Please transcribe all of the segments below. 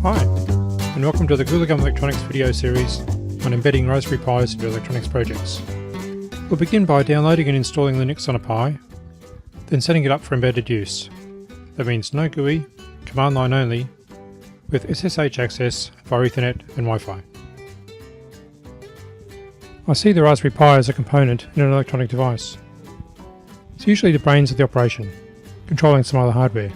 Hi, and welcome to the Gulligum Electronics video series on embedding Raspberry Pis into electronics projects. We'll begin by downloading and installing Linux on a Pi, then setting it up for embedded use. That means no GUI, command line only, with SSH access via Ethernet and Wi-Fi. I see the Raspberry Pi as a component in an electronic device. It's usually the brains of the operation, controlling some other hardware.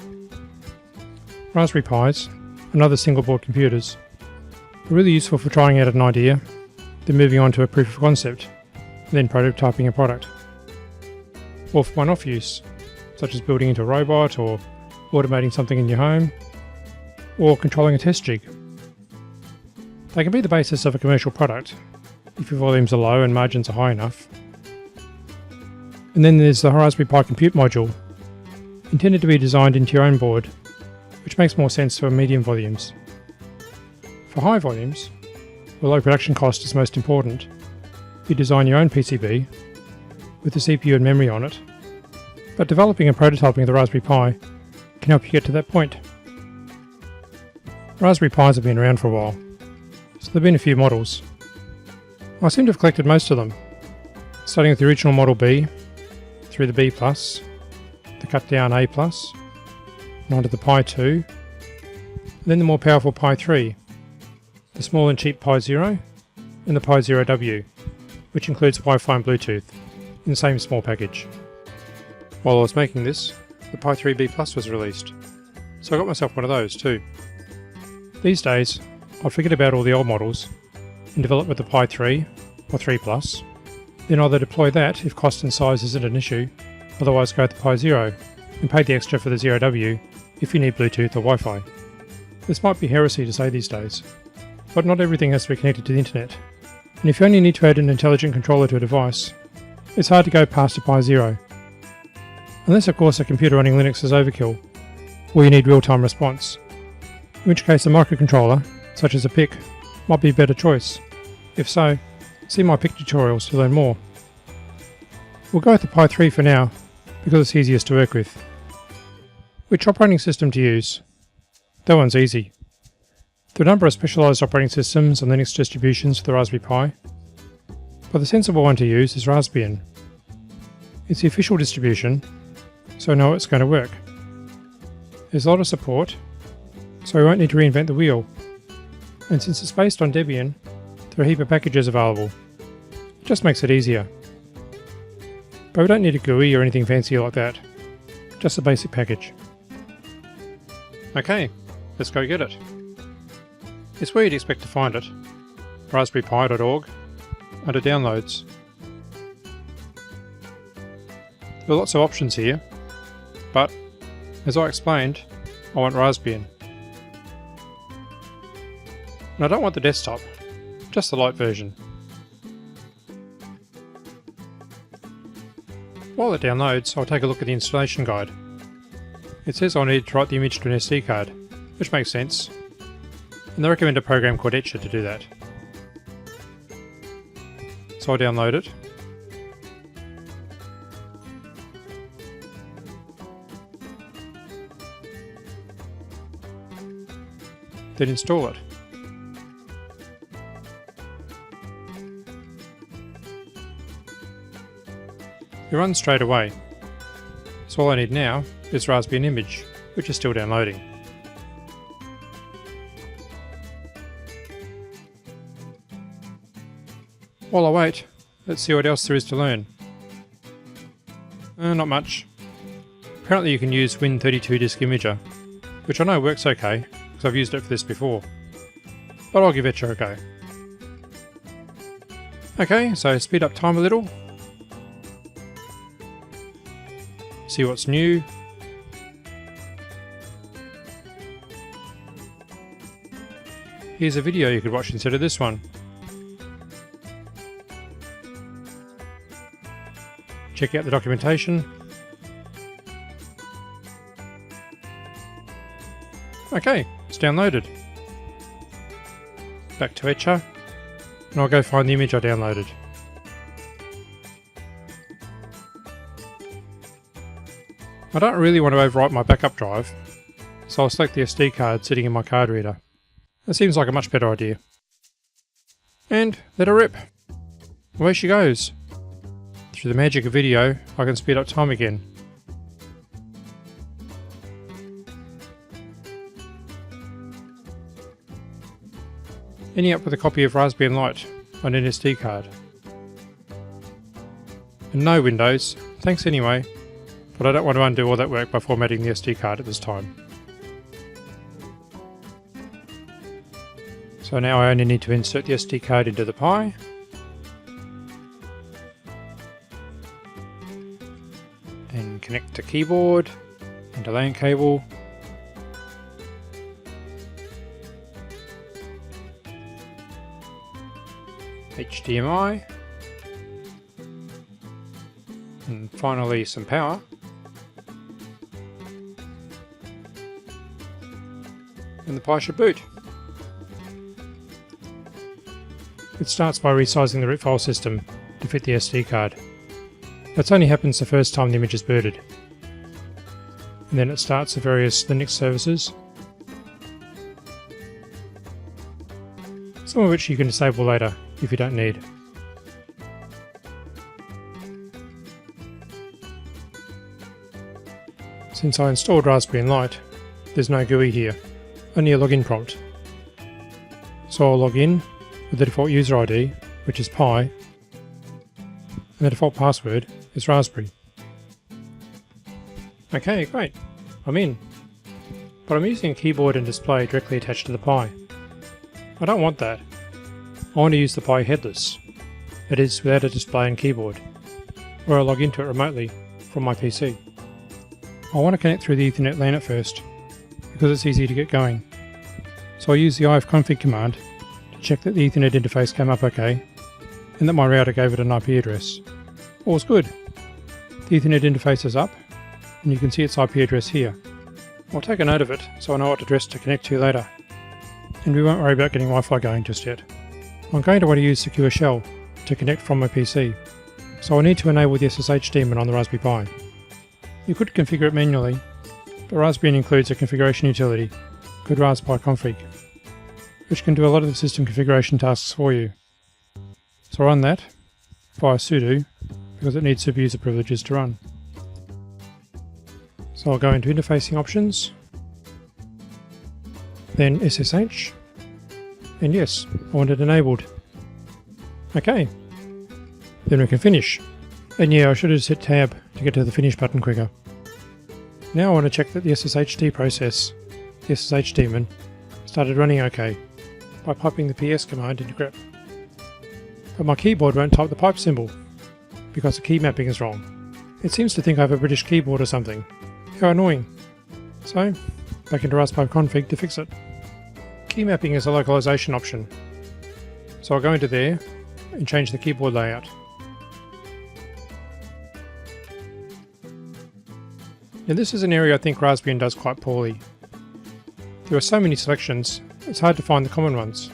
Raspberry Pis, and other single-board computers, are really useful for trying out an idea, then moving on to a proof of concept, and then prototyping a product. Or for one-off use, such as building into a robot, or automating something in your home, or controlling a test jig. They can be the basis of a commercial product, if your volumes are low and margins are high enough. And then there's the Raspberry Pi Compute module, intended to be designed into your own board, which makes more sense for medium volumes. For high volumes, where low production cost is most important, you design your own PCB with the CPU and memory on it, but developing and prototyping the Raspberry Pi can help you get to that point. Raspberry Pis have been around for a while, so there have been a few models. I seem to have collected most of them, starting with the original Model B, through the B+, the cut down A+, and onto the Pi 2, and then the more powerful Pi 3, the small and cheap Pi 0, and the Pi 0W, which includes Wi-Fi and Bluetooth, in the same small package. While I was making this, the Pi 3B+ was released, so I got myself one of those too. These days, I've forget about all the old models, and develop with the Pi 3, or 3+, then either deploy that if cost and size isn't an issue, otherwise go with the Pi 0, and pay the extra for the 0W if you need Bluetooth or Wi-Fi. This might be heresy to say these days, but not everything has to be connected to the internet, and if you only need to add an intelligent controller to a device, it's hard to go past a Pi 0. Unless of course a computer running Linux is overkill, or you need real-time response, in which case a microcontroller, such as a PIC, might be a better choice. If so, see my PIC tutorials to learn more. We'll go with the Pi 3 for now, because it's easiest to work with. Which operating system to use? That one's easy. There are a number of specialised operating systems and Linux distributions for the Raspberry Pi, but the sensible one to use is Raspbian. It's the official distribution, so I know it's going to work. There's a lot of support, so we won't need to reinvent the wheel, and since it's based on Debian, there are a heap of packages available. It just makes it easier. But we don't need a GUI or anything fancy like that, just a basic package. Okay, let's go get it. It's where you'd expect to find it, raspberrypi.org, under Downloads. There are lots of options here, but, as I explained, I want Raspbian. And I don't want the desktop, just the light version. While it downloads, I'll take a look at the installation guide. It says I'll need to write the image to an SD card, which makes sense, and they recommend a program called Etcher to do that. So I'll download it. Then install it. It runs straight away, so all I need now is Raspbian image, which is still downloading. While I wait, let's see what else there is to learn. Not much. Apparently you can use Win32 Disk Imager, which I know works okay, because I've used it for this before, but I'll give Etcher a go. Okay, so speed up time a little, see what's new. Here's a video you could watch instead of this one. Check out the documentation. Okay, it's downloaded. Back to Etcher, and I'll go find the image I downloaded. I don't really want to overwrite my backup drive, so I'll select the SD card sitting in my card reader. That seems like a much better idea. And let her rip. Away she goes. Through the magic of video, I can speed up time again. Ending up with a copy of Raspbian Lite on an SD card. And no Windows, thanks anyway, but I don't want to undo all that work by formatting the SD card at this time. So now I only need to insert the SD card into the Pi. And connect the keyboard and a LAN cable. HDMI. And finally some power. And the Pi should boot. It starts by resizing the root file system to fit the SD card. That only happens the first time the image is booted. And then it starts the various Linux services, some of which you can disable later if you don't need. Since I installed Raspbian Lite, there's no GUI here, only a login prompt. So I'll log in with the default user ID, which is Pi, and the default password is Raspberry. Okay, great, I'm in. But I'm using a keyboard and display directly attached to the Pi. I don't want that. I want to use the Pi headless, that is, without a display and keyboard, where I log into it remotely from my PC. I want to connect through the Ethernet LAN at first, because it's easy to get going. So I use the ifconfig command to check that the Ethernet interface came up okay, and that my router gave it an IP address. All's good. The Ethernet interface is up, and you can see its IP address here. I'll take a note of it so I know what address to connect to later. And we won't worry about getting Wi-Fi going just yet. I'm going to want to use Secure Shell to connect from my PC, so I need to enable the SSH daemon on the Raspberry Pi. You could configure it manually, but Raspbian includes a configuration utility called raspbiconfig, which can do a lot of the system configuration tasks for you. So run that via sudo, because it needs superuser privileges to run. So I'll go into interfacing options, then SSH, and yes, I want it enabled. Okay, then we can finish. And yeah, I should have hit tab to get to the finish button quicker. Now I want to check that the SSHD process, the SSH daemon, started running okay by piping the ps command into grep. But my keyboard won't type the pipe symbol because the key mapping is wrong. It seems to think I have a British keyboard or something. How annoying. So, back into raspbiconfig to fix it. Key mapping is a localization option. So I'll go into there and change the keyboard layout. Now this is an area I think Raspbian does quite poorly. There are so many selections, it's hard to find the common ones.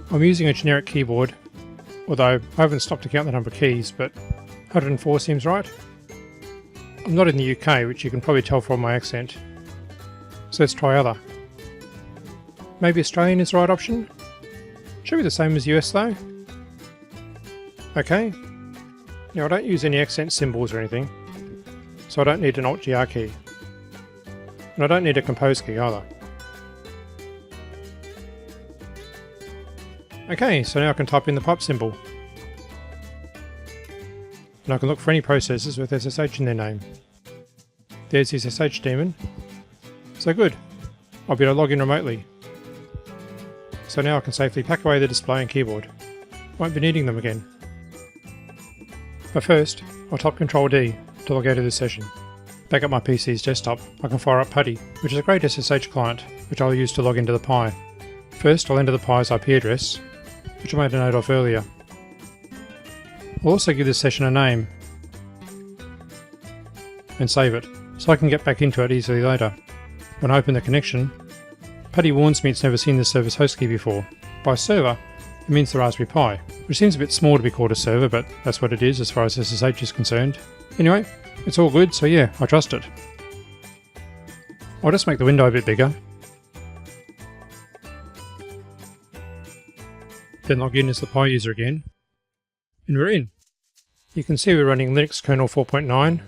I'm using a generic keyboard, although I haven't stopped to count the number of keys, but 104 seems right. I'm not in the UK, which you can probably tell from my accent. So let's try other. Maybe Australian is the right option? Should be the same as US though. Okay. Now I don't use any accent symbols or anything, so I don't need an Alt-GR key. And I don't need a compose key either. Okay, so now I can type in the pipe symbol. And I can look for any processes with SSH in their name. There's the SSH daemon. So good, I'll be able to log in remotely. So now I can safely pack away the display and keyboard. Won't be needing them again. But first, I'll type Ctrl-D to log out of this session. Back at my PC's desktop, I can fire up Putty, which is a great SSH client, which I'll use to log into the Pi. First, I'll enter the Pi's IP address, which I made a note of earlier. I'll also give this session a name, and save it, so I can get back into it easily later. When I open the connection, Putty warns me it's never seen this server's host key before. By server, it means the Raspberry Pi, which seems a bit small to be called a server, but that's what it is as far as SSH is concerned. Anyway, it's all good, so yeah, I trust it. I'll just make the window a bit bigger. then log in as the Pi user again, and we're in. You can see we're running Linux kernel 4.9.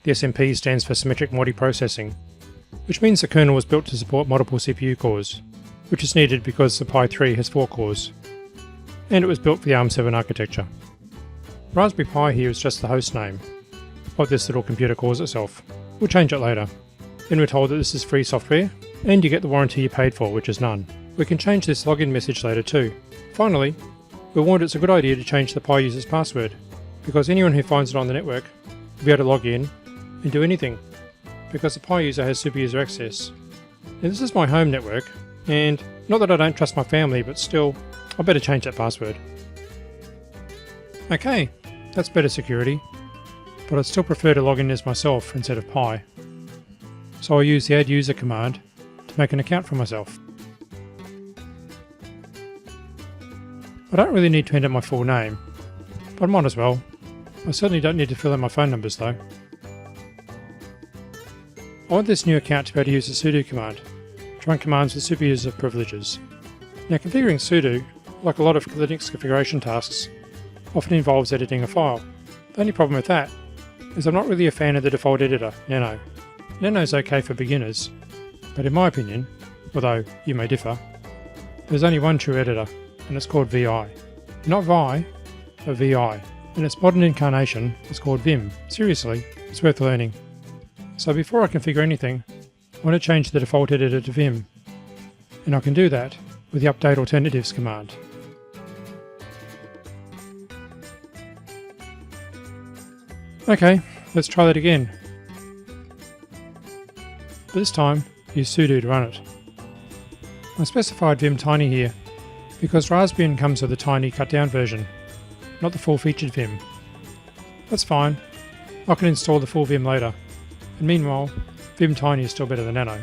The SMP stands for Symmetric Multiprocessing, which means the kernel was built to support multiple CPU cores, which is needed because the Pi 3 has 4 cores, and it was built for the ARM7 architecture. Raspberry Pi here is just the host name, what this little computer calls itself. We'll change it later. Then we're told that this is free software, and you get the warranty you paid for, which is none. We can change this login message later too. Finally, we're warned it's a good idea to change the Pi user's password, because anyone who finds it on the network will be able to log in and do anything, because the Pi user has super user access. Now this is my home network, and not that I don't trust my family, but still, I better change that password. Okay, that's better security, but I'd still prefer to log in as myself instead of Pi. So I'll use the add user command to make an account for myself. I don't really need to enter my full name, but I might as well. I certainly don't need to fill in my phone numbers though. I want this new account to be able to use the sudo command to run commands with super user privileges. Now configuring sudo, like a lot of Linux configuration tasks, often involves editing a file. The only problem with that is I'm not really a fan of the default editor, Nano. Nano's okay for beginners, but in my opinion, although you may differ, there's only one true editor, and it's called VI. Not Vi, but VI. In its modern incarnation, it's called Vim. Seriously, it's worth learning. So before I configure anything, I want to change the default editor to Vim, and I can do that with the update alternatives command. Okay, let's try that again. But this time, use sudo to run it. I specified Vim Tiny here because Raspbian comes with a tiny cut down version, not the full featured Vim. That's fine, I can install the full Vim later, and meanwhile, Vim Tiny is still better than Nano.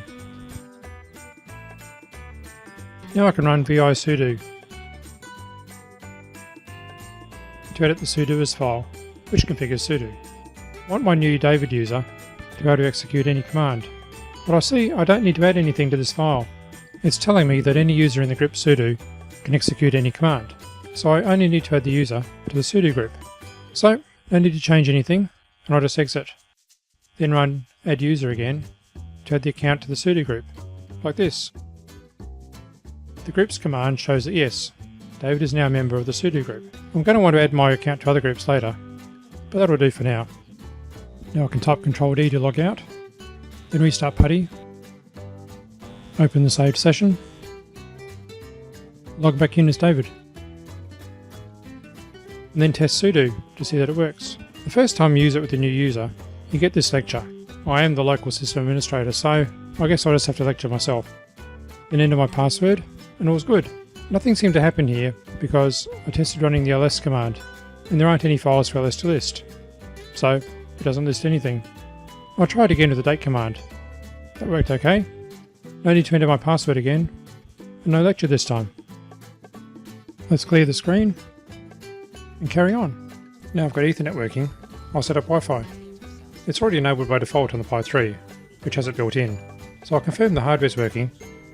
Now I can run vi sudo to edit the sudoers file, which configures sudo. I want my new David user to be able to execute any command, but I see I don't need to add anything to this file. It's telling me that any user in the group sudo can execute any command, so I only need to add the user to the sudo group. So, no need to change anything, and I'll just exit. Then run add user again to add the account to the sudo group, like this. The groups command shows that yes, David is now a member of the sudo group. I'm going to want to add my account to other groups later, but that'll do for now. Now I can type Ctrl D to log out, then restart PuTTY, open the saved session, log back in as David, and then test sudo to see that it works. The first time you use it with a new user, you get this lecture. I am the local system administrator, so I guess I'll just have to lecture myself. Then enter my password, and all's good. Nothing seemed to happen here because I tested running the ls command, and there aren't any files for ls to list, so it doesn't list anything. I'll try it again with the date command. That worked okay. No need to enter my password again, and no lecture this time. Let's clear the screen and carry on. Now I've got Ethernet working, I'll set up Wi-Fi. It's already enabled by default on the Pi 3, which has it built in, so I'll confirm the hardware's working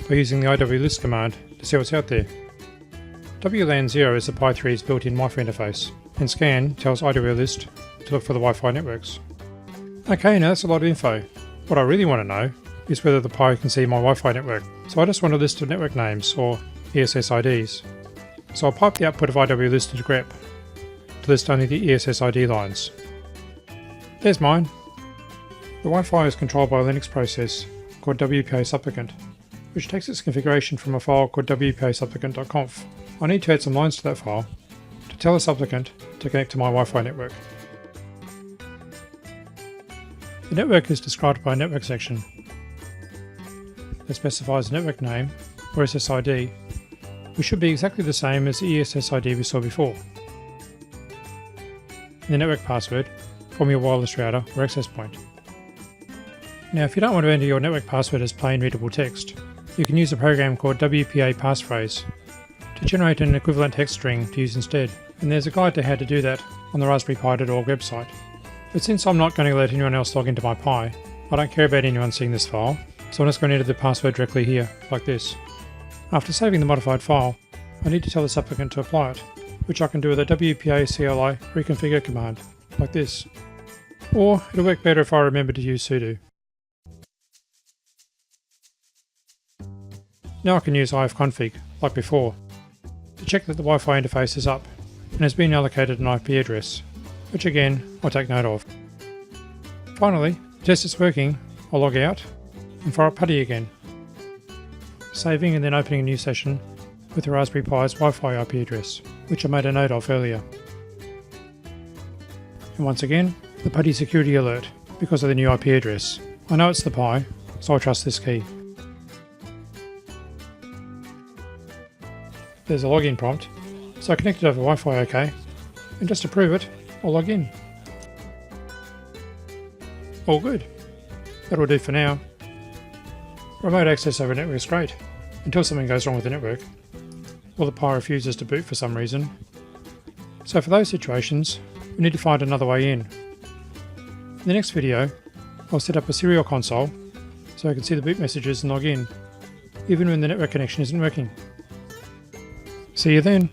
by using the iwlist command to see what's out there. WLAN 0 is the Pi 3's built-in Wi-Fi interface, and scan tells iwlist to look for the Wi-Fi networks. Okay, now that's a lot of info. What I really want to know is whether the Pi can see my Wi-Fi network, so I just want a list of network names, or ESS IDs. So I'll pipe the output of iwlist into grep to list only the ESS ID lines. There's mine. The Wi-Fi is controlled by a Linux process called WPA supplicant, which takes its configuration from a file called wpa-supplicant.conf. I need to add some lines to that file to tell the supplicant to connect to my Wi-Fi network. The network is described by a network section that specifies the network name, or SSID, which should be exactly the same as the ESSID we saw before, and the network password from your wireless router or access point. Now, if you don't want to enter your network password as plain readable text, you can use a program called WPA passphrase to generate an equivalent text string to use instead, and there's a guide to how to do that on the raspberrypi.org website. But since I'm not going to let anyone else log into my Pi, I don't care about anyone seeing this file, so I'm just going to enter the password directly here, like this. After saving the modified file, I need to tell this applicant to apply it, which I can do with a WPA CLI reconfigure command, like this. Or it'll work better if I remember to use sudo. Now I can use ifconfig, like before, to check that the Wi-Fi interface is up and has been allocated an IP address, which again I'll take note of. Finally, to test it's working, I'll log out and fire up PuTTY again, saving and then opening a new session with the Raspberry Pi's Wi-Fi IP address, which I made a note of earlier. And once again, the PuTTY security alert because of the new IP address. I know it's the Pi, so I trust this key. There's a login prompt, so I connected over Wi-Fi OK, and just to prove it, I'll log in. All good. That'll do for now. Remote access over network is great, until something goes wrong with the network, or the Pi refuses to boot for some reason. So for those situations, we need to find another way in. In the next video, I'll set up a serial console so I can see the boot messages and log in, even when the network connection isn't working. See you then.